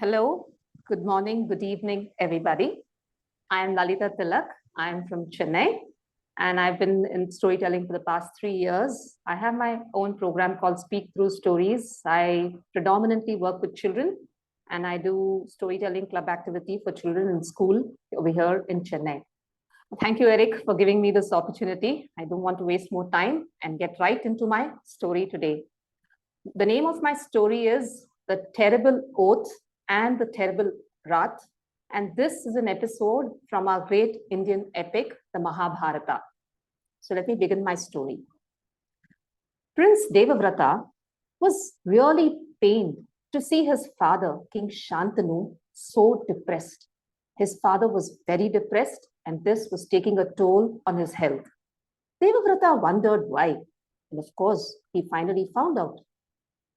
Hello, good morning, good evening, everybody. I am Lalitha Thilak. I am from Chennai, and I've been in storytelling for the past 3 years. I have my own program called Speak Through Stories. I predominantly work with children, and I do storytelling club activity for children in school over here in Chennai. Thank you, Eric, for giving me this opportunity. I don't want to waste more time and get right into my story today. The name of my story is The Terrible Oath and the Terrible Wrath. And this is an episode from our great Indian epic, the Mahabarata. So let me begin my story. Prince Devavrata was really pained to see his father, King Shantanu, so depressed. His father was very depressed, and this was taking a toll on his health. Devavrata wondered why. And of course, he finally found out.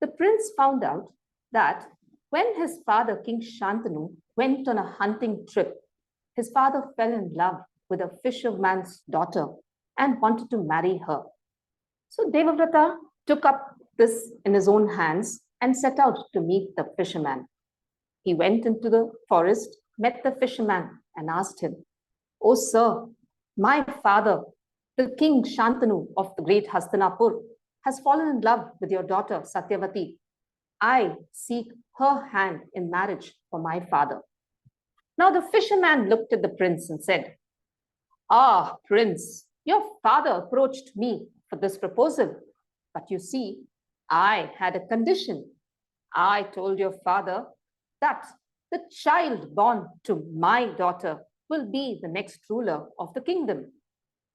The prince found out that when his father, King Shantanu, went on a hunting trip, his father fell in love with a fisherman's daughter and wanted to marry her. So Devavrata took up this in his own hands and set out to meet the fisherman. He went into the forest, met the fisherman, and asked him, "Oh, sir, my father, the King Shantanu of the great Hastinapur, has fallen in love with your daughter, Satyavati. I seek her hand in marriage for my father." Now the fisherman looked at the prince and said, "Ah, prince, your father approached me for this proposal. But you see, I had a condition. I told your father that the child born to my daughter will be the next ruler of the kingdom.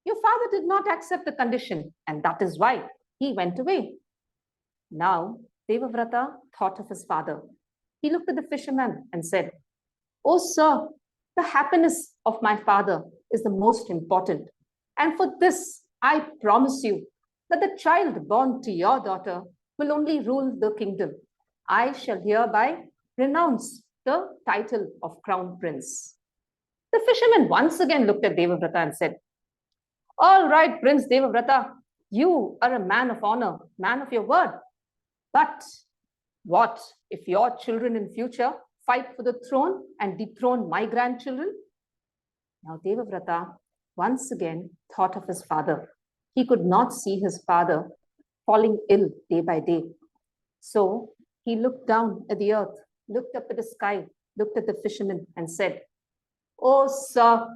Your father did not accept the condition, and that is why he went away." Now, Devavrata thought of his father. He looked at the fisherman and said, "Oh, sir, the happiness of my father is the most important. And for this, I promise you that the child born to your daughter will only rule the kingdom. I shall hereby renounce the title of crown prince." The fisherman once again looked at Devavrata and said, "All right, Prince Devavrata, you are a man of honor, man of your word. But what if your children in future fight for the throne and dethrone my grandchildren?" Now Devavrata once again thought of his father. He could not see his father falling ill day by day. So he looked down at the earth, looked up at the sky, looked at the fisherman and said, "Oh, sir,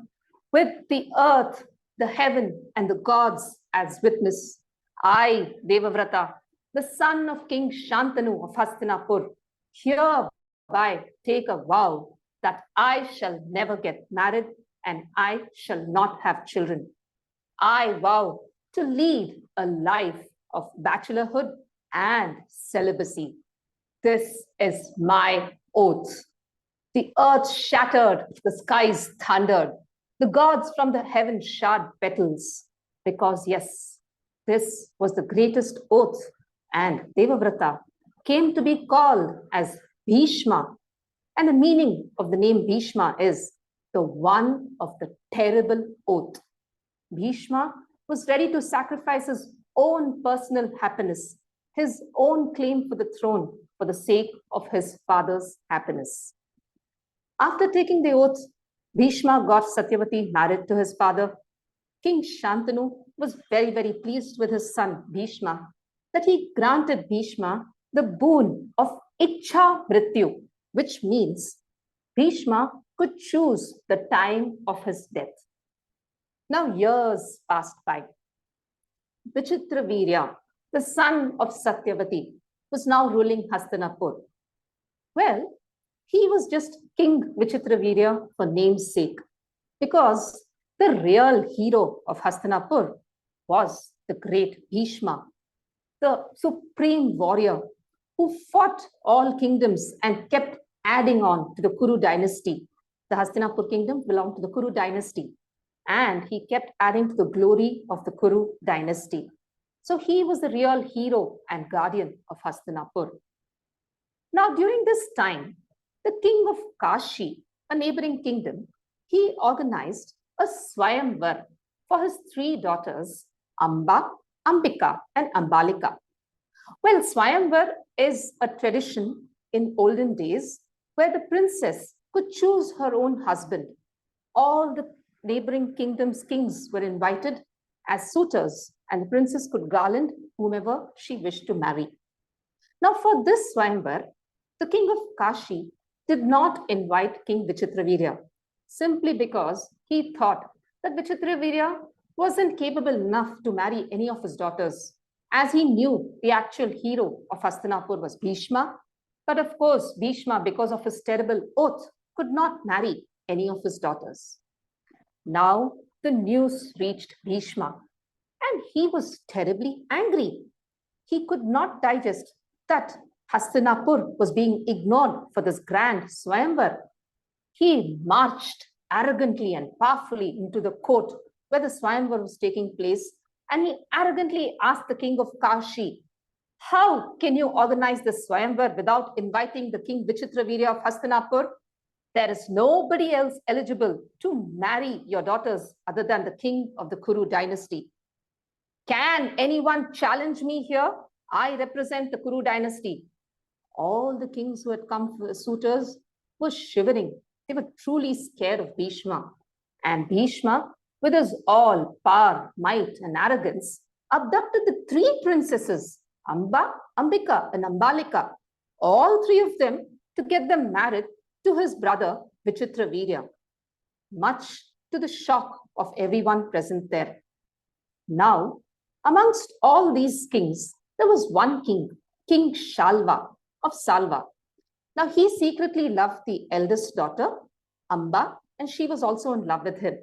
with the earth, the heaven, and the gods as witness, I, Devavrata, the son of King Shantanu of Hastinapur, hereby take a vow that I shall never get married and I shall not have children. I vow to lead a life of bachelorhood and celibacy. This is my oath." The earth shattered, the skies thundered, the gods from the heaven showered petals, because yes, this was the greatest oath, and Devavrata came to be called as Bhishma. And the meaning of the name Bhishma is the one of the terrible oath. Bhishma was ready to sacrifice his own personal happiness, his own claim for the throne, for the sake of his father's happiness. After taking the oath, Bhishma got Satyavati married to his father. King Shantanu was very, very pleased with his son Bhishma that he granted Bhishma the boon of Ichha Mrityu, which means Bhishma could choose the time of his death. Now years passed by. Vichitravirya, the son of Satyavati, was now ruling Hastinapur. Well, he was just King Vichitravirya for name's sake, because the real hero of Hastinapur was the great Bhishma, the supreme warrior who fought all kingdoms and kept adding on to the Kuru Dynasty. The Hastinapur kingdom belonged to the Kuru Dynasty, and he kept adding to the glory of the Kuru Dynasty. So he was the real hero and guardian of Hastinapur. Now, during this time, the king of Kashi, a neighboring kingdom, he organized a Swayamvar for his three daughters, Amba, Ambika, and Ambalika. Well, Swayamvar is a tradition in olden days where the princess could choose her own husband. All the neighboring kingdoms' kings were invited as suitors, and the princess could garland whomever she wished to marry. Now, for this Swayamvar, the king of Kashi did not invite King Vichitravirya simply because he thought that Vichitravirya wasn't capable enough to marry any of his daughters, as he knew the actual hero of Hastinapur was Bhishma. But of course, Bhishma, because of his terrible oath, could not marry any of his daughters. Now the news reached Bhishma, and he was terribly angry. He could not digest that Hastinapur was being ignored for this grand Swayamvar. He marched arrogantly and powerfully into the court where the Swayamvar was taking place, and he arrogantly asked the king of Kashi, how can you organize this Swayamvar without inviting the king Vichitravirya of Hastinapur? There is nobody else eligible to marry your daughters other than the king of the Kuru Dynasty. Can anyone challenge me here? I represent the Kuru Dynasty. All the kings who had come for suitors were shivering. They were truly scared of Bhishma. And Bhishma, with his all power, might, and arrogance, abducted the three princesses, Amba, Ambika, and Ambalika, all three of them, to get them married to his brother Vichitravirya, much to the shock of everyone present there. Now, amongst all these kings, there was one king, King Shalva of Salva. Now, he secretly loved the eldest daughter, Amba, and she was also in love with him.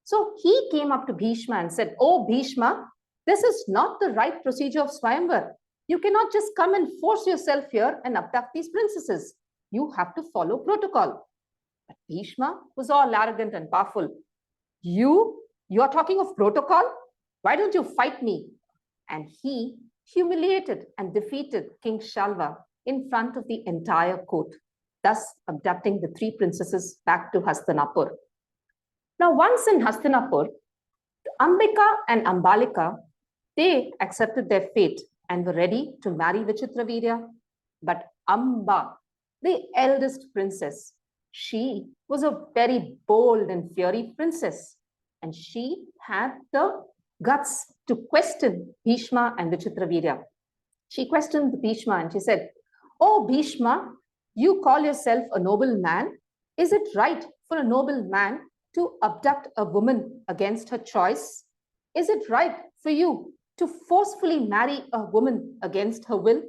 So he came up to Bhishma and said, oh, Bhishma, this is not the right procedure of Swayamvar. You cannot just come and force yourself here and abduct these princesses. You have to follow protocol. But Bhishma was all arrogant and powerful. You are talking of protocol? Why don't you fight me? And he humiliated and defeated King Shalva in front of the entire court, thus abducting the three princesses back to Hastinapur. Now, once in Hastinapur, Ambika and Ambalika, they accepted their fate and were ready to marry Vichitravirya. But Amba, the eldest princess, she was a very bold and fiery princess, and she had the guts to question Bhishma and Vichitravirya. She questioned Bhishma and she said, oh, Bhishma, you call yourself a noble man. Is it right for a noble man to abduct a woman against her choice? Is it right for you to forcefully marry a woman against her will?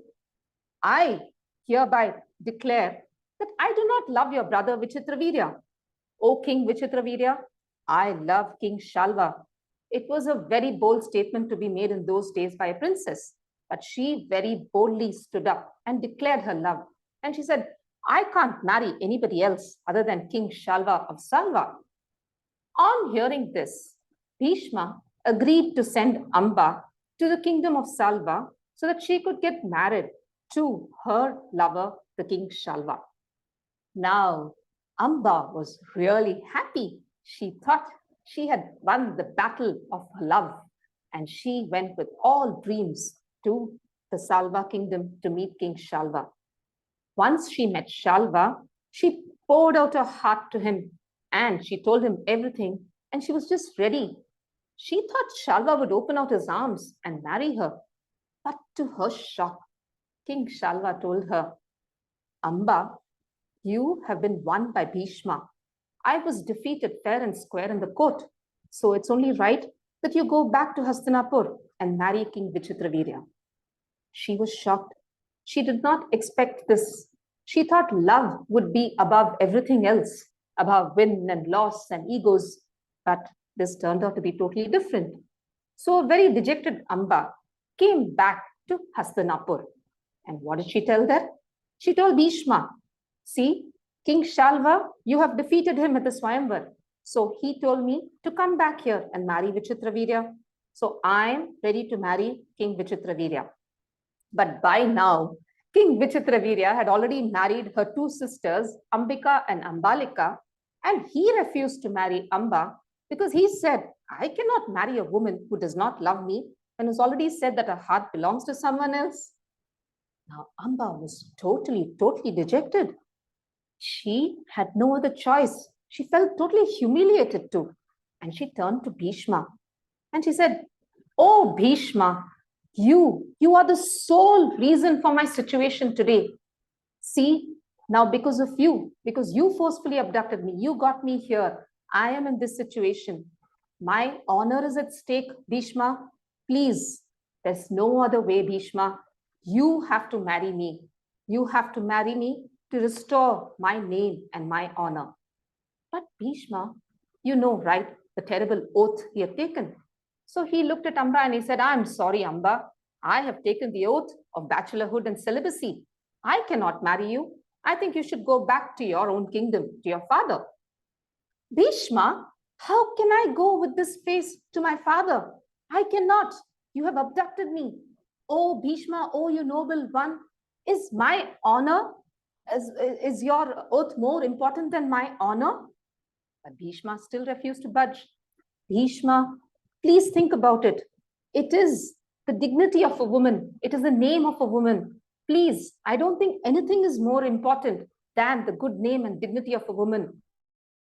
I hereby declare that I do not love your brother Vichitravirya. O King Vichitravirya, I love King Shalva. It was a very bold statement to be made in those days by a princess, but she very boldly stood up and declared her love. And she said, I can't marry anybody else other than King Shalva of Salva. On hearing this, Bhishma agreed to send Amba to the kingdom of Salva so that she could get married to her lover, the King Shalva. Now, Amba was really happy. She thought she had won the battle of love, and she went with all dreams to the Salva kingdom to meet King Shalva. Once she met Shalva, she poured out her heart to him and she told him everything, and she was just ready. She thought Shalva would open out his arms and marry her. But to her shock, King Shalva told her, Amba, you have been won by Bhishma. I was defeated fair and square in the court. So it's only right that you go back to Hastinapur and marry King Vichitravirya. She was shocked. She did not expect this. She thought love would be above everything else, above win and loss and egos. But this turned out to be totally different. So a very dejected Amba came back to Hastinapur. And what did she tell there? She told Bhishma, see, King Shalva, you have defeated him at the Swayamvar. So he told me to come back here and marry Vichitravirya. So I am ready to marry King Vichitravirya. But by now, King Vichitravirya had already married her two sisters, Ambika and Ambalika, and he refused to marry Amba because he said, I cannot marry a woman who does not love me and who's already said that her heart belongs to someone else. Now, Amba was totally dejected. She had no other choice. She felt totally humiliated too. And she turned to Bhishma and she said, "Oh, Bhishma, you are the sole reason for my situation today. See, now because you forcefully abducted me, you got me here. I am in this situation. My honor is at stake, Bhishma. Please, there's no other way, Bhishma. You have to marry me. You have to marry me to restore my name and my honor." But Bhishma, you know, right, the terrible oath he had taken. So he looked at Amba and he said, "I'm sorry, Amba. I have taken the oath of bachelorhood and celibacy. I cannot marry you. I think you should go back to your own kingdom, to your father." "Bhishma, how can I go with this face to my father? I cannot. You have abducted me. Oh, Bhishma, oh, you noble one, is my honor, is your oath more important than my honor?" But Bhishma still refused to budge. "Bhishma, please think about it. It is the dignity of a woman. It is the name of a woman. Please, I don't think anything is more important than the good name and dignity of a woman.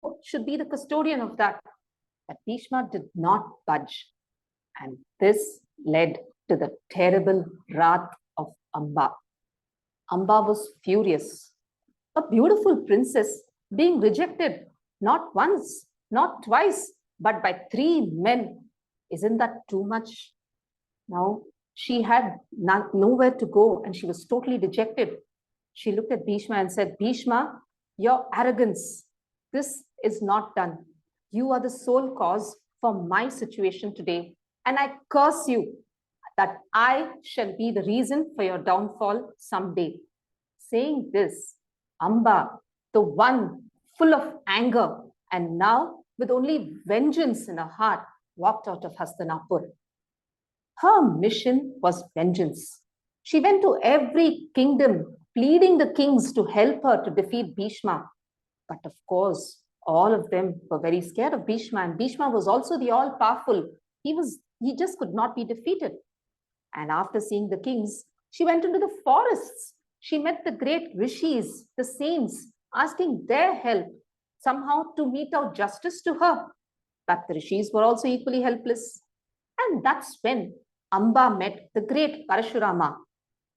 Who should be the custodian of that?" But Bhishma did not budge. And this led to the terrible wrath of Amba. Amba was furious. A beautiful princess being rejected not once, not twice, but by 3 men. Isn't that too much? Now, she had nowhere to go and she was totally dejected. She looked at Bhishma and said, "Bhishma, your arrogance, this is not done. You are the sole cause for my situation today. And I curse you that I shall be the reason for your downfall someday." Saying this, Amba, the one full of anger and now with only vengeance in her heart, walked out of Hastinapur. Her mission was vengeance. She went to every kingdom, pleading the kings to help her to defeat Bhishma. But of course, all of them were very scared of Bhishma, and Bhishma was also the all-powerful. He just could not be defeated. And after seeing the kings, she went into the forests. She met the great rishis, the saints, asking their help somehow to mete out justice to her. But the rishis were also equally helpless. And that's when Amba met the great Parashurama.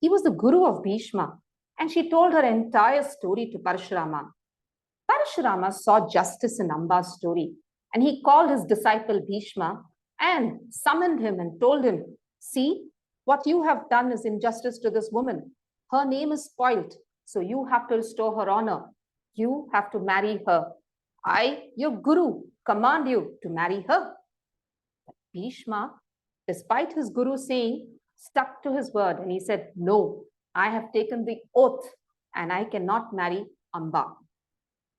He was the guru of Bhishma, and she told her entire story to Parashurama. Parashurama saw justice in Amba's story, and he called his disciple Bhishma and summoned him and told him, "See, what you have done is injustice to this woman. Her name is spoilt, so you have to restore her honor. You have to marry her. I, your guru, command you to marry her." But Bhishma, despite his guru saying, stuck to his word and he said, "No, I have taken the oath and I cannot marry Amba."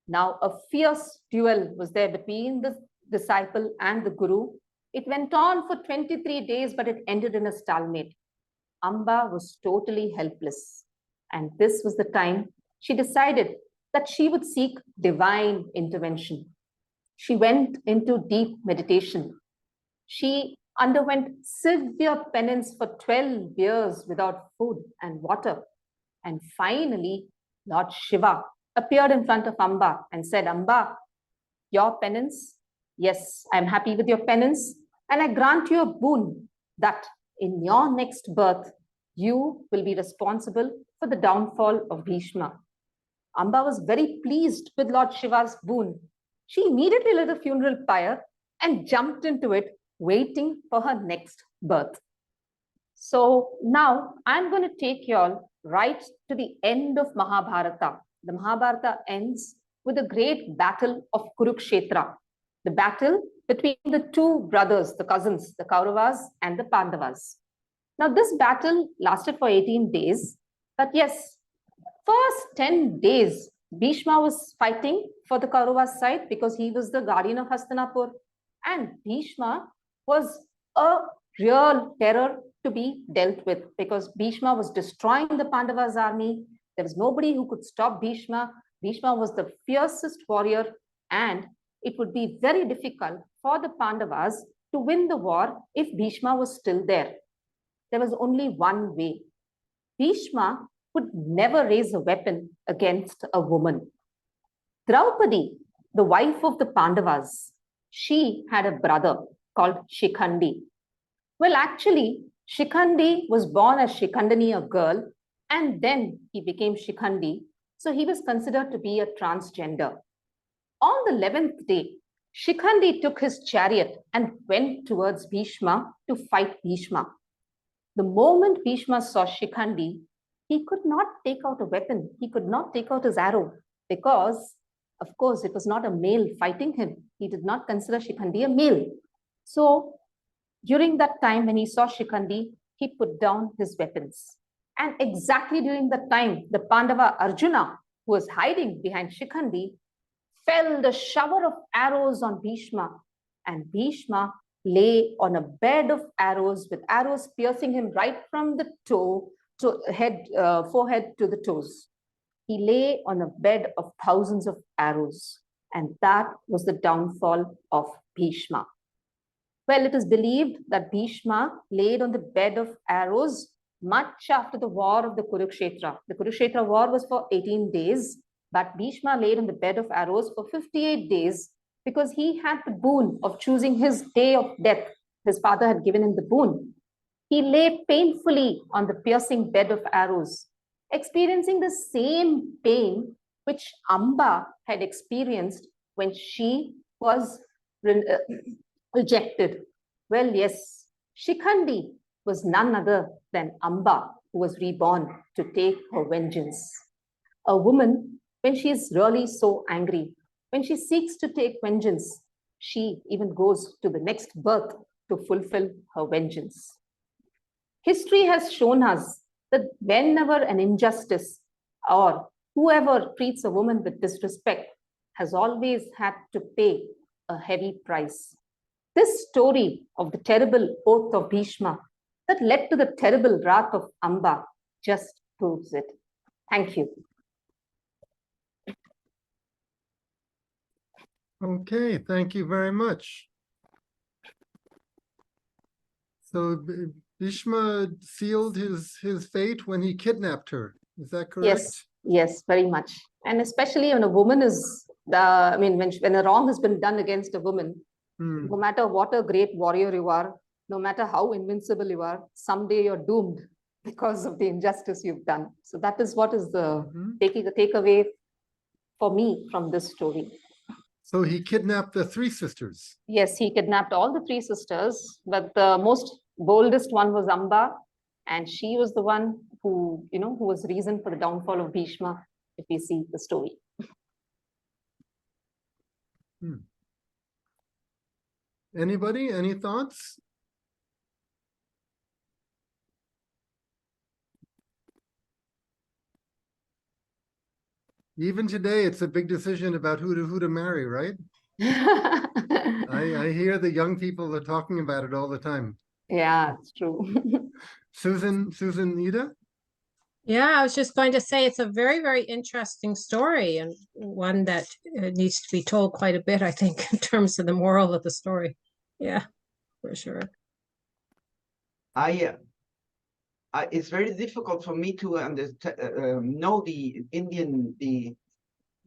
Now, a fierce duel was there between the disciple and the guru. It went on for 23 days, but it ended in a stalemate. Amba was totally helpless. And this was the time she decided that she would seek divine intervention. She went into deep meditation. She underwent severe penance for 12 years without food and water. And finally, Lord Shiva appeared in front of Amba and said, "Amba, your penance, yes, I'm happy with your penance, and I grant you a boon that in your next birth, you will be responsible for the downfall of Bhishma." Amba was very pleased with Lord Shiva's boon. She immediately lit a funeral pyre and jumped into it, waiting for her next birth. So now I'm going to take you all right to the end of Mahabharata. The Mahabharata ends with a great battle of Kurukshetra, the battle between the two brothers, the cousins, the Kauravas and the Pandavas. Now, this battle lasted for 18 days, but yes, first 10 days, Bhishma was fighting for the Kauravas side because he was the guardian of Hastinapur, and Bhishma was a real terror to be dealt with because Bhishma was destroying the Pandavas' army. There was nobody who could stop Bhishma. Bhishma was the fiercest warrior, and it would be very difficult for the Pandavas to win the war if Bhishma was still there. There was only one way. Bhishma would never raise a weapon against a woman. Draupadi, the wife of the Pandavas, she had a brother called Shikhandi. Well, actually, Shikhandi was born as Shikhandani, a girl, and then he became Shikhandi. So he was considered to be a transgender. On the 11th day, Shikhandi took his chariot and went towards Bhishma to fight Bhishma. The moment Bhishma saw Shikhandi, he could not take out a weapon. He could not take out his arrow because, of course, it was not a male fighting him. He did not consider Shikhandi a male. So during that time, when he saw Shikhandi, he put down his weapons. And exactly during that time, the Pandava Arjuna, who was hiding behind Shikhandi, felled a shower of arrows on Bhishma. And Bhishma lay on a bed of arrows with arrows piercing him right from the toe to head, forehead to the toes. He lay on a bed of thousands of arrows. And that was the downfall of Bhishma. Well, it is believed that Bhishma laid on the bed of arrows much after the war of the Kurukshetra. The Kurukshetra war was for 18 days, but Bhishma laid on the bed of arrows for 58 days because he had the boon of choosing his day of death. His father had given him the boon. He lay painfully on the piercing bed of arrows, experiencing the same pain which Amba had experienced when she was rejected. Well, yes, Shikhandi was none other than Amba, who was reborn to take her vengeance. A woman, when she is really so angry, when she seeks to take vengeance, she even goes to the next birth to fulfill her vengeance. History has shown us that whenever an injustice or whoever treats a woman with disrespect has always had to pay a heavy price. This story of the terrible oath of Bhishma that led to the terrible wrath of Amba just proves it. Thank you. Okay, thank you very much. So Bhishma sealed his fate when he kidnapped her. Is that correct? Yes, very much. And especially when a woman is, when a wrong has been done against a woman, no matter what a great warrior you are, no matter how invincible you are, someday you're doomed because of the injustice you've done. So that is what is the takeaway for me from this story. So he kidnapped the three sisters. Yes, he kidnapped all the three sisters, but the most boldest one was Amba, and she was the one who was reason for the downfall of Bhishma, if we see the story. Anybody? Any thoughts? Even today, it's a big decision about who to marry, right? I hear the young people are talking about it all the time. Yeah, it's true. Susan Ida? Yeah, I was just going to say it's a very, very interesting story and one that needs to be told quite a bit, I think, in terms of the moral of the story. Yeah, for sure. It's very difficult for me to know the Indian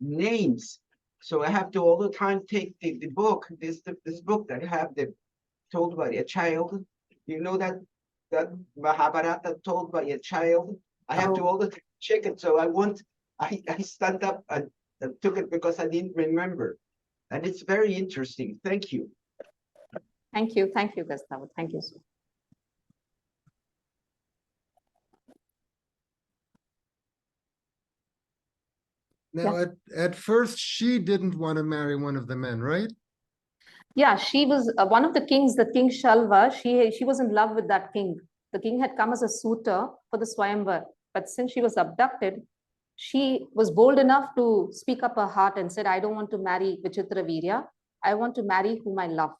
names, so I have to all the time take the book, this book that I have told by a child. You know that Mahabarata told by a child. I have to all the time check it. So I stand up and took it because I didn't remember, and it's very interesting. Thank you. Thank you, Gustavo. Thank you. Now, at first, she didn't want to marry one of the men, right? Yeah, she was one of the kings, the King Shalva. She was in love with that king. The king had come as a suitor for the Swayamvar. But since she was abducted, she was bold enough to speak up her heart and said, I don't want to marry Vichitra Virya. I want to marry whom I love.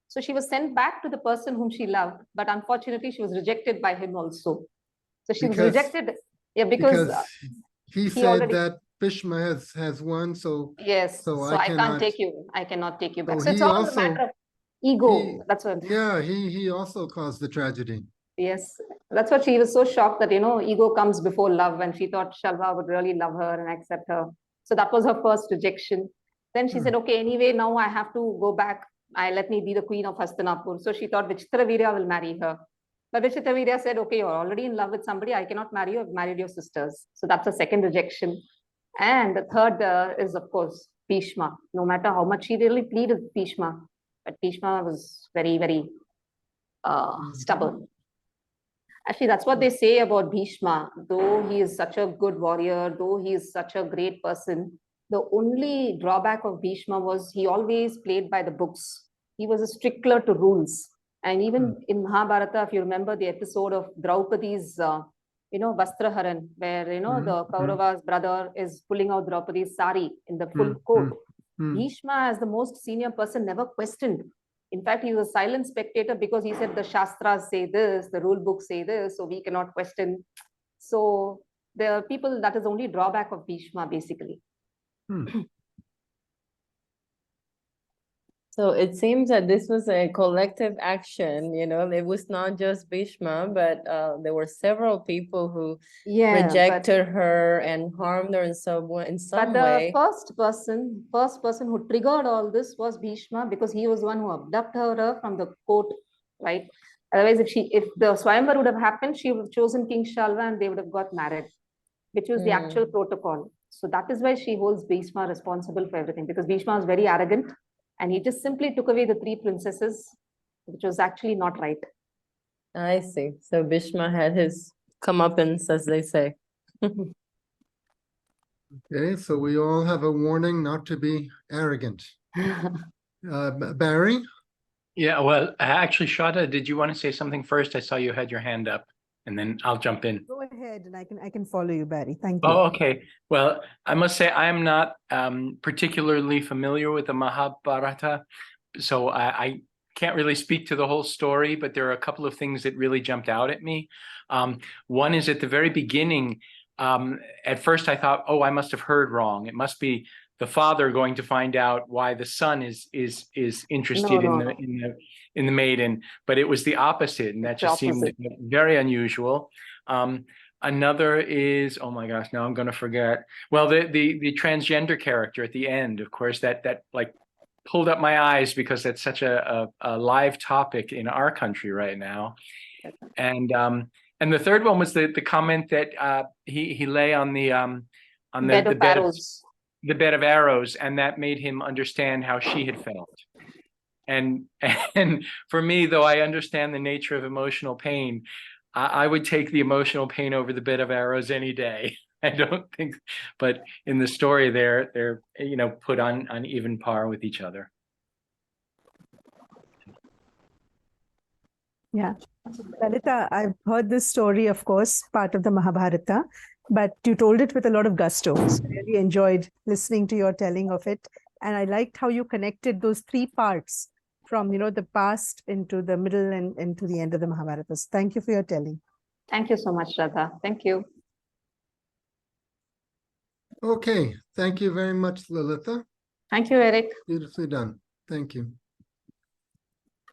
So she was sent back to the person whom she loved. But unfortunately, she was rejected by him also. So she was rejected. Yeah, because he said that Bhishma has won, so yes, so I can't take you. I cannot take you back. So it's all a matter of ego. That's what. Yeah, he also caused the tragedy. Yes, that's what she was so shocked that ego comes before love, and she thought Shalva would really love her and accept her. So that was her first rejection. Then she said, okay, anyway, now I have to go back. Let me be the queen of Hastinapur. So she thought Vichitravirya will marry her. But Vichitravirya said, okay, you're already in love with somebody. I cannot marry you. I've married your sisters. So that's a second rejection. And the third is, of course, Bhishma. No matter how much she really pleaded with Bhishma, but Bhishma was very, very stubborn. Actually, that's what they say about Bhishma. Though he is such a good warrior, though he is such a great person, the only drawback of Bhishma was he always played by the books. He was a stickler to rules. And even in Mahabharata, if you remember the episode of Draupadi's, Vastraharan, where, the Kaurava's brother is pulling out Draupadi's sari in the full coat. Bhishma, as the most senior person, never questioned. In fact, he was a silent spectator because he said the Shastras say this, the rule books say this, so we cannot question. So the people, that is the only drawback of Bhishma, basically. So it seems that this was a collective action, it was not just Bhishma, but there were several people who rejected her and harmed her in some way. But the first person who triggered all this was Bhishma, because he was the one who abducted her from the court, right? Otherwise, if the Swayamvar would have happened, she would have chosen King Shalva and they would have got married, which was the actual protocol. So that is why she holds Bhishma responsible for everything, because Bhishma was very arrogant. And he just simply took away the 3 princesses, which was actually not right. I see. So Bhishma had his comeuppance, as they say. Okay, so we all have a warning not to be arrogant. Barry? Yeah, well, actually, Shraddha, did you want to say something first? I saw you had your hand up, and then I'll jump in. Go ahead, and I can follow you, Barry. Thank you. Oh, okay. Well, I must say I am not particularly familiar with the Mahabharata, so I can't really speak to the whole story, but there are a couple of things that really jumped out at me. One is at the very beginning. At first, I thought, oh, I must have heard wrong. It must be the father going to find out why the son is interested in the maiden, but it was the opposite, and that just seemed very unusual. Another is, oh my gosh, now I'm going to forget. Well, the transgender character at the end, of course, that like pulled up my eyes because that's such a live topic in our country right now. And the third one was the comment that he lay on the bed of arrows, and that made him understand how she had felt. And for me, though I understand the nature of emotional pain, I would take the emotional pain over the bed of arrows any day. I don't think, but in the story, they're put on even par with each other. Yeah, Lalitha, I've heard this story, of course, part of the Mahabharata, but you told it with a lot of gusto. So I really enjoyed listening to your telling of it, and I liked how you connected those 3 parts from the past into the middle and into the end of the Mahabharata. So thank you for your telling. Thank you so much, Shraddha. Thank you. Okay, thank you very much, Lalitha. Thank you, Eric. Beautifully done. Thank you.